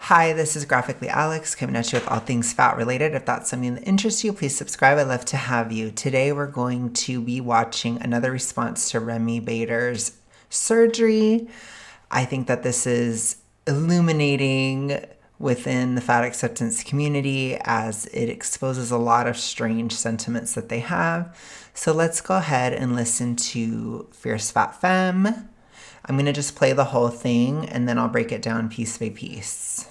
Hi, this is Graphically Alex coming at you with all things fat related. If that's something that interests you, please subscribe. I'd love to have you. Today we're going to be watching another response to Remy Bader's surgery. I think that this is illuminating within the fat acceptance community as it exposes a lot of strange sentiments that they have. So let's go ahead and listen to FierceFatFemme. I'm going to just play the whole thing and then I'll break it down piece by piece.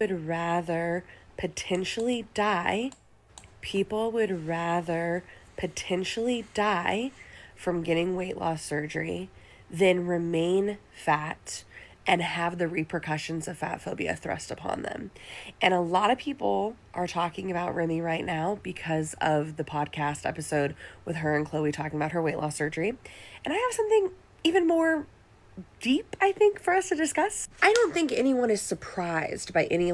Would rather potentially die, people would rather potentially die from getting weight loss surgery than remain fat and have the repercussions of fat phobia thrust upon them. And a lot of people are talking about Remy right now because of the podcast episode with her and Chloe talking about her weight loss surgery. And I have something even more deep, I think, for us to discuss. I don't think anyone is surprised by any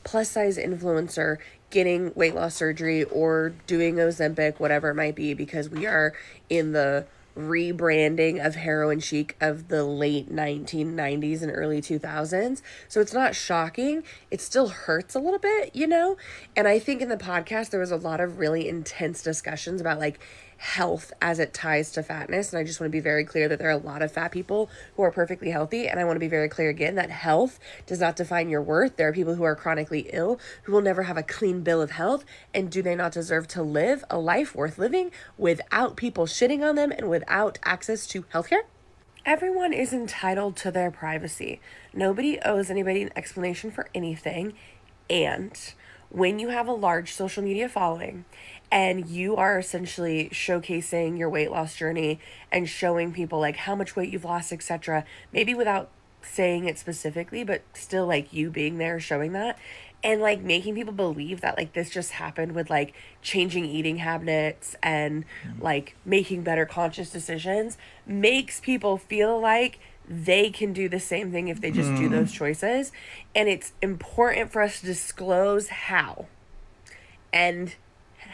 plus size influencer getting weight loss surgery or doing Ozempic, whatever it might be, because we are in the rebranding of heroin chic of the late 1990s and early 2000s. So it's not shocking. It still hurts a little bit, And I think in the podcast, there was a lot of really intense discussions about health as it ties to fatness. And I just want to be very clear that there are a lot of fat people who are perfectly healthy. And I want to be very clear again that health does not define your worth. There are people who are chronically ill who will never have a clean bill of health. And do they not deserve to live a life worth living without people shitting on them and without access to healthcare? Everyone is entitled to their privacy. Nobody owes anybody an explanation for anything. And when you have a large social media following and you are essentially showcasing your weight loss journey and showing people how much weight you've lost, etc., maybe without saying it specifically, but still you being there showing that, and making people believe that this just happened with changing eating habits and making better conscious decisions, makes people feel like they can do the same thing if they just do those choices. And it's important for us to disclose how and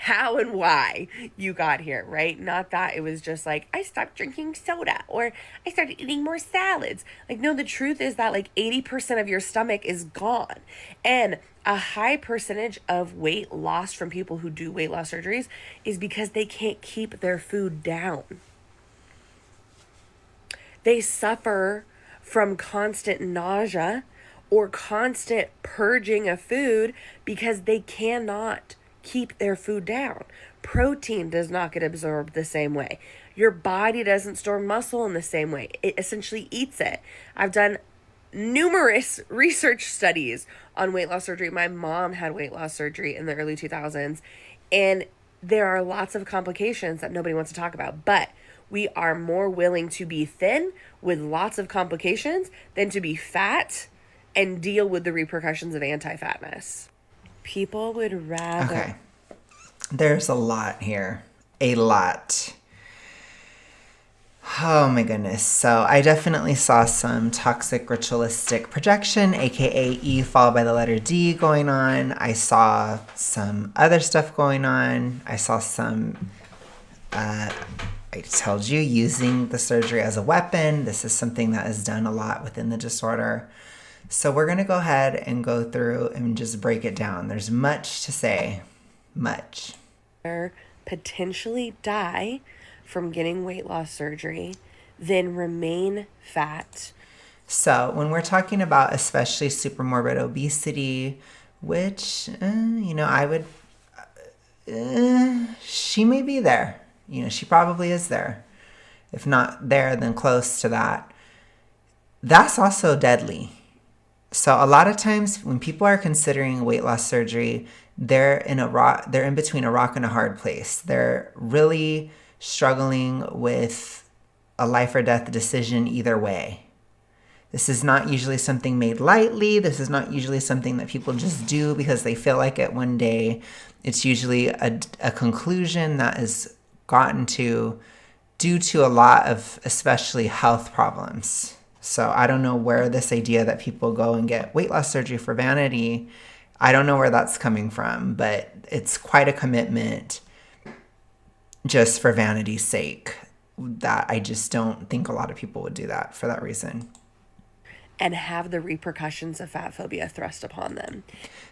why you got here, right? Not that it was just I stopped drinking soda or I started eating more salads. No, the truth is that 80% of your stomach is gone. And a high percentage of weight lost from people who do weight loss surgeries is because they can't keep their food down. They suffer from constant nausea or constant purging of food because they cannot keep their food down. Protein does not get absorbed the same way. Your body doesn't store muscle in the same way. It essentially eats it. I've done numerous research studies on weight loss surgery. My mom had weight loss surgery in the early 2000s, and there are lots of complications that nobody wants to talk about, but we are more willing to be thin with lots of complications than to be fat and deal with the repercussions of anti-fatness. People would rather... Okay. There's a lot here. A lot. Oh my goodness. So I definitely saw some toxic ritualistic projection, aka E followed by the letter D going on. I saw some other stuff going on. I saw some, I told you, using the surgery as a weapon. This is something that is done a lot within the disorder. So we're going to go ahead and go through and just break it down. There's much to say. Much. Potentially die from getting weight loss surgery than remain fat. So when we're talking about especially supermorbid obesity, which, I would, she may be there. She probably is there. If not there, then close to that. That's also deadly. So a lot of times when people are considering weight loss surgery, they're in between a rock and a hard place. They're really struggling with a life or death decision either way. This is not usually something made lightly. This is not usually something that people just do because they feel like it one day. It's usually a conclusion that is gotten to due to a lot of especially health problems. So I don't know where this idea that people go and get weight loss surgery for vanity, I don't know where that's coming from, but it's quite a commitment just for vanity's sake that I just don't think a lot of people would do that for that reason. and have the repercussions of fat phobia thrust upon them.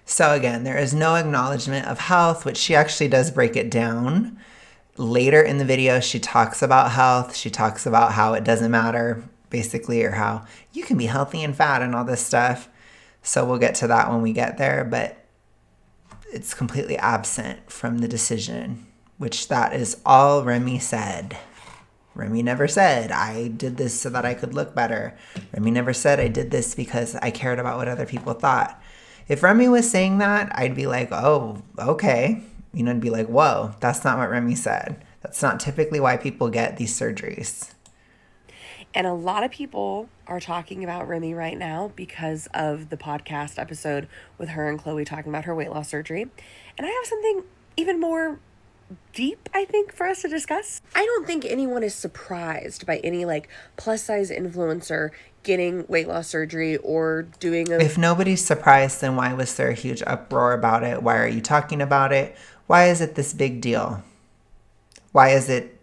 So again, there is no acknowledgement of health, which she actually does break it down. Later in the video, she talks about health. She talks about how it doesn't matter, basically, or how you can be healthy and fat and all this stuff. So we'll get to that when we get there, but it's completely absent from the decision, which that is all Remy said. Remy never said, I did this so that I could look better. Remy never said, I did this because I cared about what other people thought. If Remy was saying that, I'd be like, oh, okay. You know, I'd be like, whoa, that's not what Remy said. That's not typically why people get these surgeries. And a lot of people are talking about Remy right now because of the podcast episode with her and Chloe talking about her weight loss surgery. And I have something even more deep, I think, for us to discuss. I don't think anyone is surprised by any like plus size influencer getting weight loss surgery or doing a... If nobody's surprised, then why was there a huge uproar about it? Why are you talking about it? Why is it this big deal? Why is it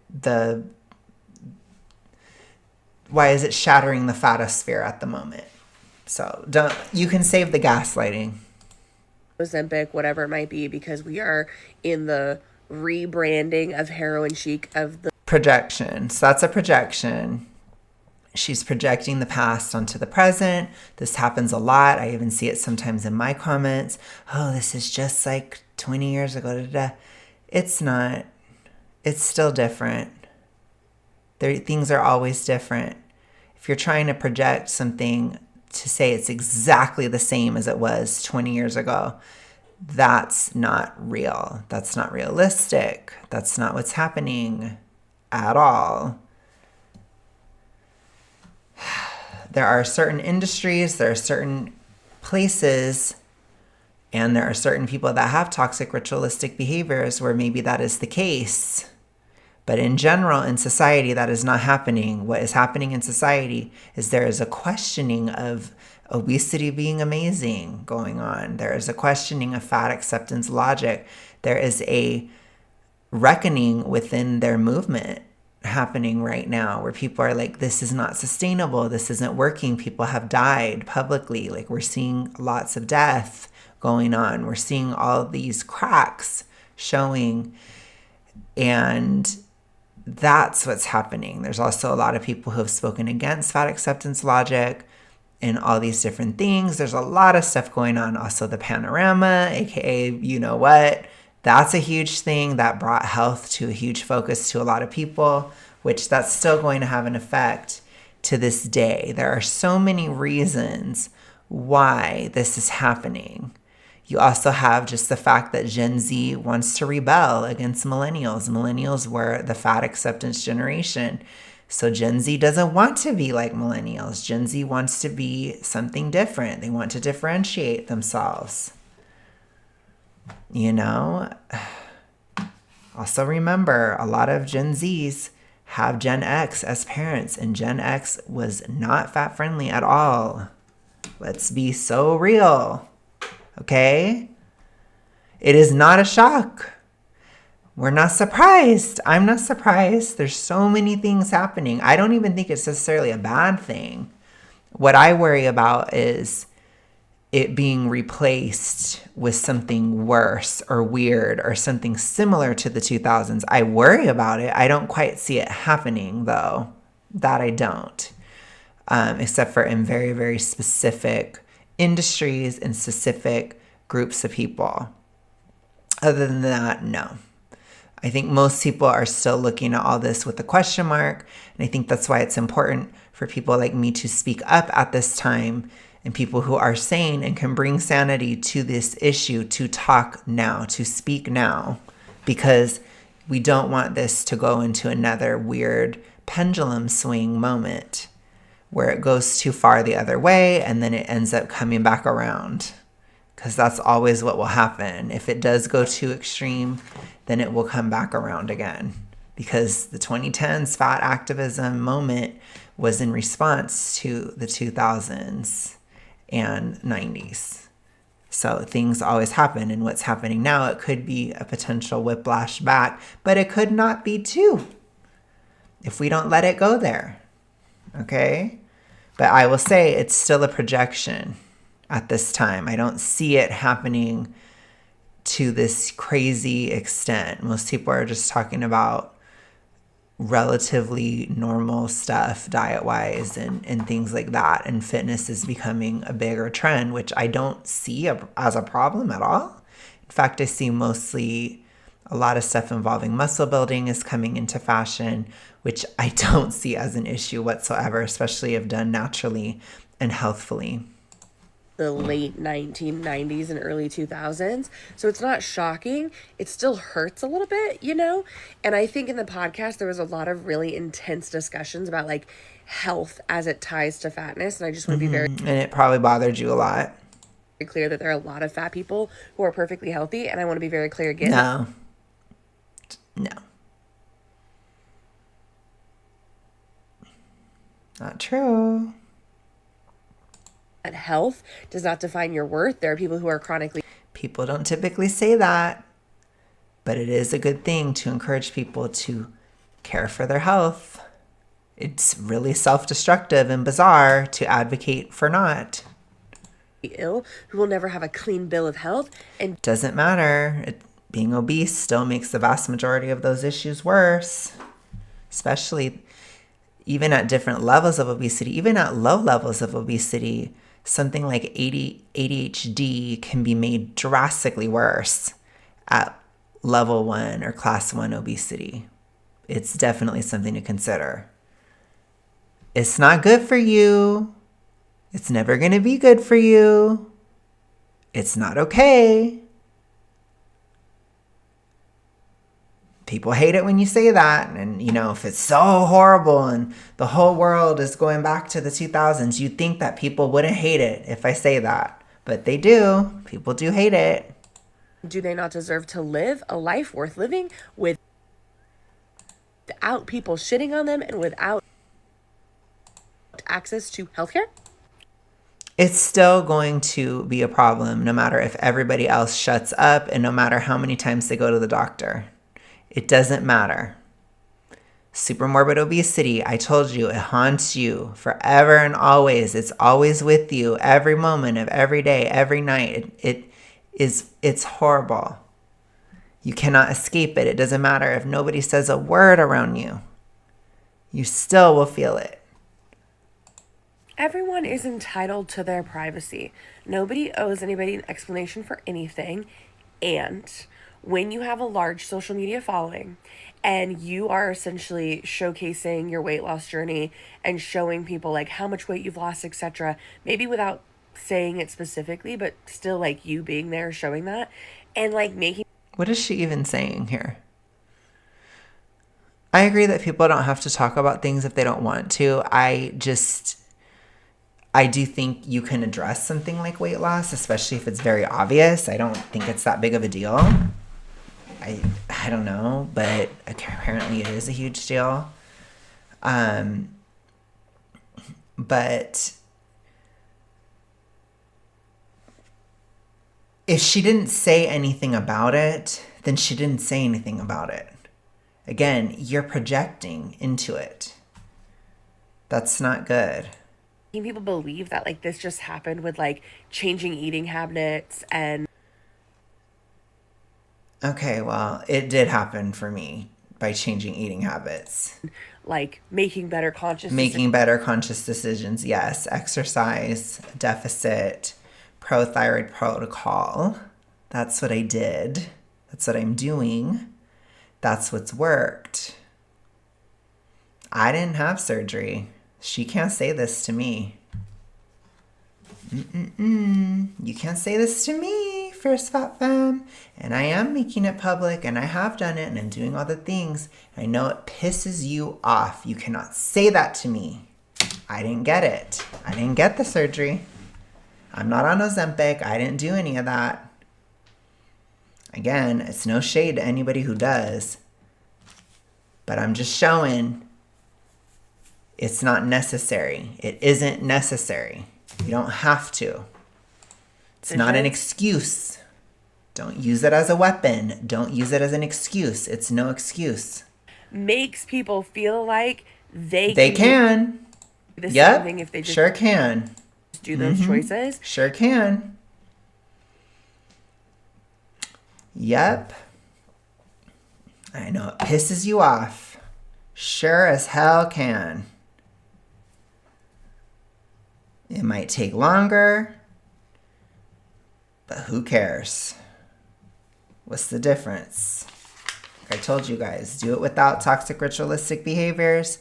shattering the fatosphere at the moment? So you can save the gaslighting. Ozempic, whatever it might be, because we are in the rebranding of heroin chic of the projection. So that's a projection. She's projecting the past onto the present. This happens a lot. I even see it sometimes in my comments. Oh, this is just like 20 years ago. Da, da. It's not. It's still different. Things are always different. If you're trying to project something to say it's exactly the same as it was 20 years ago, that's not real. That's not realistic. That's not what's happening at all. There are certain industries, there are certain places, and there are certain people that have toxic ritualistic behaviors where maybe that is the case. But in general, in society, that is not happening. What is happening in society is there is a questioning of obesity being amazing going on. There is a questioning of fat acceptance logic. There is a reckoning within their movement happening right now where people are like, this is not sustainable. This isn't working. People have died publicly. Like, we're seeing lots of death going on. We're seeing all these cracks showing, and that's what's happening. There's also a lot of people who have spoken against fat acceptance logic and all these different things. There's a lot of stuff going on. Also the panorama, aka you know what, that's a huge thing that brought health to a huge focus to a lot of people, which that's still going to have an effect to this day. There are so many reasons why this is happening. You also have just the fact that Gen Z wants to rebel against millennials. Millennials were the fat acceptance generation. So Gen Z doesn't want to be like millennials. Gen Z wants to be something different. They want to differentiate themselves. You know? Also remember, a lot of Gen Zs have Gen X as parents, and Gen X was not fat friendly at all. Let's be so real. Okay? It is not a shock. We're not surprised. I'm not surprised. There's so many things happening. I don't even think it's necessarily a bad thing. What I worry about is it being replaced with something worse or weird or something similar to the 2000s. I worry about it. I don't quite see it happening, though. That I don't. Except for in very, very specific industries and specific groups of people. Other than that, no. I think most people are still looking at all this with a question mark. And I think that's why it's important for people like me to speak up at this time, and people who are sane and can bring sanity to this issue to talk now, to speak now, because we don't want this to go into another weird pendulum swing moment where it goes too far the other way and then it ends up coming back around. Because that's always what will happen. If it does go too extreme, then it will come back around again. Because the 2010s fat activism moment was in response to the 2000s and 90s. So things always happen, and what's happening now, it could be a potential whiplash back, but it could not be too if we don't let it go there. Okay? But I will say it's still a projection at this time. I don't see it happening to this crazy extent. Most people are just talking about relatively normal stuff diet-wise and things like that. And fitness is becoming a bigger trend, which I don't see as a problem at all. In fact, I see mostly a lot of stuff involving muscle building is coming into fashion, which I don't see as an issue whatsoever, especially if done naturally and healthfully. The late 1990s and early 2000s. So it's not shocking. It still hurts a little bit, you know? And I think in the podcast, there was a lot of really intense discussions about like health as it ties to fatness. And I just want to be very And it probably bothered you a lot. clear that there are a lot of fat people who are perfectly healthy. And I want to be very clear again. No. Not true. That health does not define your worth. There are people who are chronically. People don't typically say that, but it is a good thing to encourage people to care for their health. It's really self-destructive and bizarre to advocate for not. Ill, who will never have a clean bill of health. And doesn't matter. Being obese still makes the vast majority of those issues worse, especially even at different levels of obesity, even at low levels of obesity. Something like ADHD can be made drastically worse at level 1 or class 1 obesity. It's definitely something to consider. It's not good for you. It's never going to be good for you. It's not okay. People hate it when you say that. And, you know, if it's so horrible and the whole world is going back to the 2000s, you'd think that people wouldn't hate it if I say that. But they do. People do hate it. Do they not deserve to live a life worth living without people shitting on them and without access to healthcare? It's still going to be a problem no matter if everybody else shuts up and no matter how many times they go to the doctor. It doesn't matter. Supermorbid obesity, I told you, it haunts you forever and always. It's always with you every moment of every day, every night. It's horrible. You cannot escape it. It doesn't matter if nobody says a word around you. You still will feel it. Everyone is entitled to their privacy. Nobody owes anybody an explanation for anything. And when you have a large social media following and you are essentially showcasing your weight loss journey and showing people like how much weight you've lost, etc., maybe without saying it specifically, but still like you being there showing that and like making. What is she even saying here? I agree that people don't have to talk about things if they don't want to. I do think you can address something like weight loss, especially if it's very obvious. I don't think it's that big of a deal. I don't know, but apparently it is a huge deal. But if she didn't say anything about it, then she didn't say anything about it. Again, you're projecting into it. That's not good. People believe that like this just happened with like changing eating habits and. Okay, well, it did happen for me by changing eating habits. Like making better conscious decisions, yes. Exercise, deficit, pro-thyroid protocol. That's what I did. That's what I'm doing. That's what's worked. I didn't have surgery. She can't say this to me. You can't say this to me, FierceFatFemme. And I am making it public, and I have done it, and I'm doing all the things. I know it pisses you off. You cannot say that to me. I didn't get it. I didn't get the surgery. I'm not on Ozempic. I didn't do any of that. Again, it's no shade to anybody who does. But I'm just showing it's not necessary. It isn't necessary. You don't have to. It's not an excuse. Don't use it as a weapon. Don't use it as an excuse. It's no excuse. Makes people feel like they can. the Yep. same thing if they just Sure can. do those choices. Sure can. Yep. I know it pisses you off. Sure as hell can. It might take longer, but who cares? What's the difference? Like I told you guys, do it without toxic ritualistic behaviors.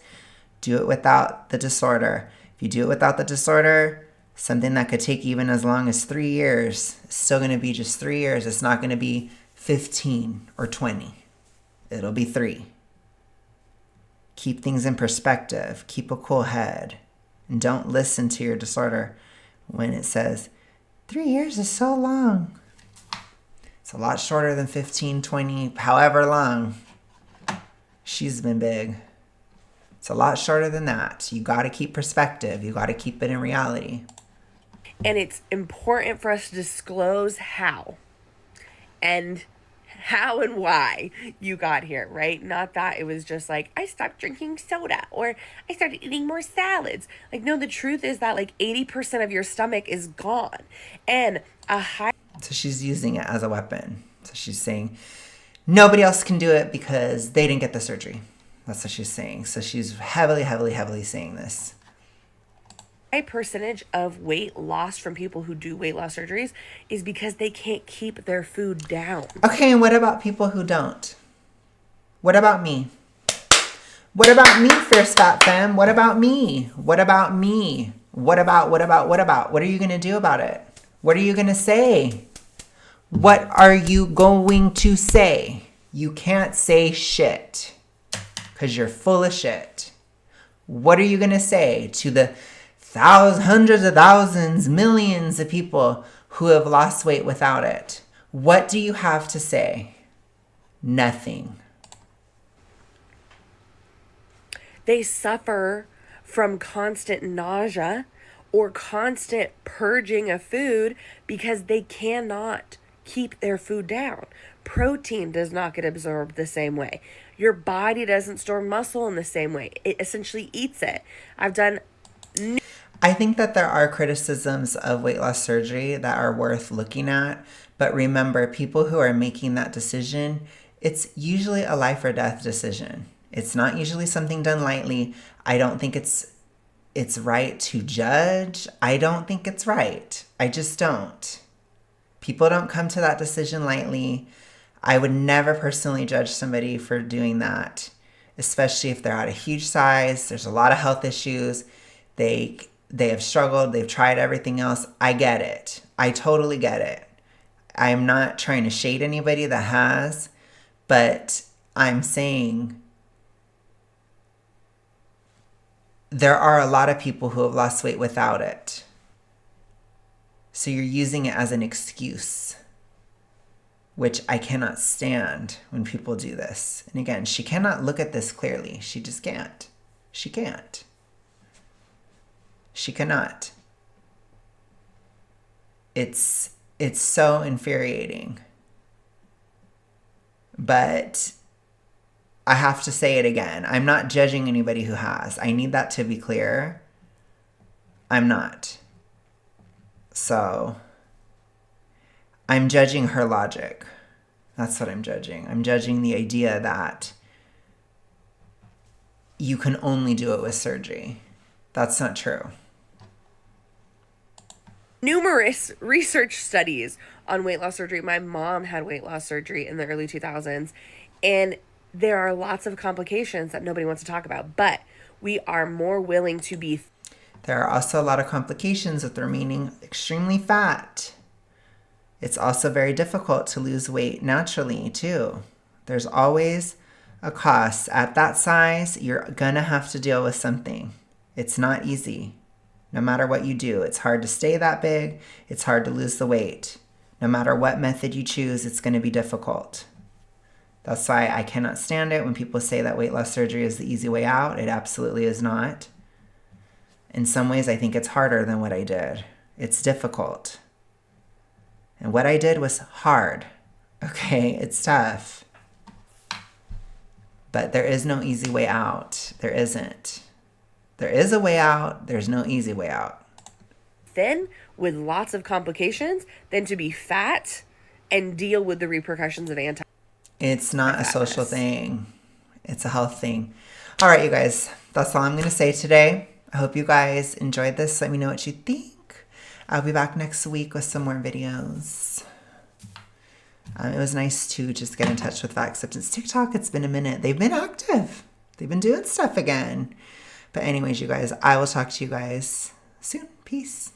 Do it without the disorder. If you do it without the disorder, something that could take even as long as 3 years, it's still going to be just 3 years. It's not going to be 15 or 20. It'll be 3. Keep things in perspective. Keep a cool head. And don't listen to your disorder when it says, 3 years is so long. It's a lot shorter than 15, 20, however long she's been big. It's a lot shorter than that. You got to keep perspective. You got to keep it in reality. And it's important for us to disclose how and why you got here, right? Not that it was just like, I stopped drinking soda or I started eating more salads. Like, no, the truth is that like 80% of your stomach is gone. And So she's using it as a weapon. So she's saying, nobody else can do it because they didn't get the surgery. That's what she's saying. So she's heavily, heavily, heavily saying this. high percentage of weight loss from people who do weight loss surgeries is because they can't keep their food down. Okay, and what about people who don't? What about me? What about me, Fierce Fat Femme? What about me? What about me? What about? What are you going to do about it? What are you going to say? What are you going to say? You can't say shit because you're full of shit. What are you going to say to the hundreds of thousands, millions of people who have lost weight without it? What do you have to say? Nothing. They suffer from constant nausea or constant purging of food because they cannot keep their food down. Protein does not get absorbed the same way. Your body doesn't store muscle in the same way. It essentially eats it. I think that there are criticisms of weight loss surgery that are worth looking at. But remember, people who are making that decision, it's usually a life or death decision. It's not usually something done lightly. I don't think it's right to judge. I don't think it's right. I just don't. People don't come to that decision lightly. I would never personally judge somebody for doing that, especially if they're at a huge size. There's a lot of health issues. They have struggled. They've tried everything else. I get it. I totally get it. I'm not trying to shade anybody that has, but I'm saying there are a lot of people who have lost weight without it. So you're using it as an excuse, which I cannot stand when people do this. And again, she cannot look at this clearly. She just can't. She can't. She cannot. It's so infuriating. But I have to say it again. I'm not judging anybody who has. I need that to be clear. I'm not. So I'm judging her logic. That's what I'm judging. I'm judging the idea that you can only do it with surgery. That's not true. Numerous research studies on weight loss surgery. My mom had weight loss surgery in the early 2000s, and there are lots of complications that nobody wants to talk about, but we are more willing to be. There are also a lot of complications with remaining extremely fat. It's also very difficult to lose weight naturally, too. There's always a cost. At that size, you're going to have to deal with something. It's not easy. No matter what you do, it's hard to stay that big. It's hard to lose the weight. No matter what method you choose, it's going to be difficult. That's why I cannot stand it when people say that weight loss surgery is the easy way out. It absolutely is not. In some ways, I think it's harder than what I did. It's difficult. And what I did was hard. Okay, it's tough. But there is no easy way out. There isn't. There is a way out. There's no easy way out. Thin with lots of complications than to be fat and deal with the repercussions of It's not a social thing. It's a health thing. All right, you guys. That's all I'm going to say today. I hope you guys enjoyed this. Let me know what you think. I'll be back next week with some more videos. It was nice to just get in touch with Fat Acceptance TikTok. It's been a minute. They've been active. They've been doing stuff again. But anyways, you guys, I will talk to you guys soon. Peace.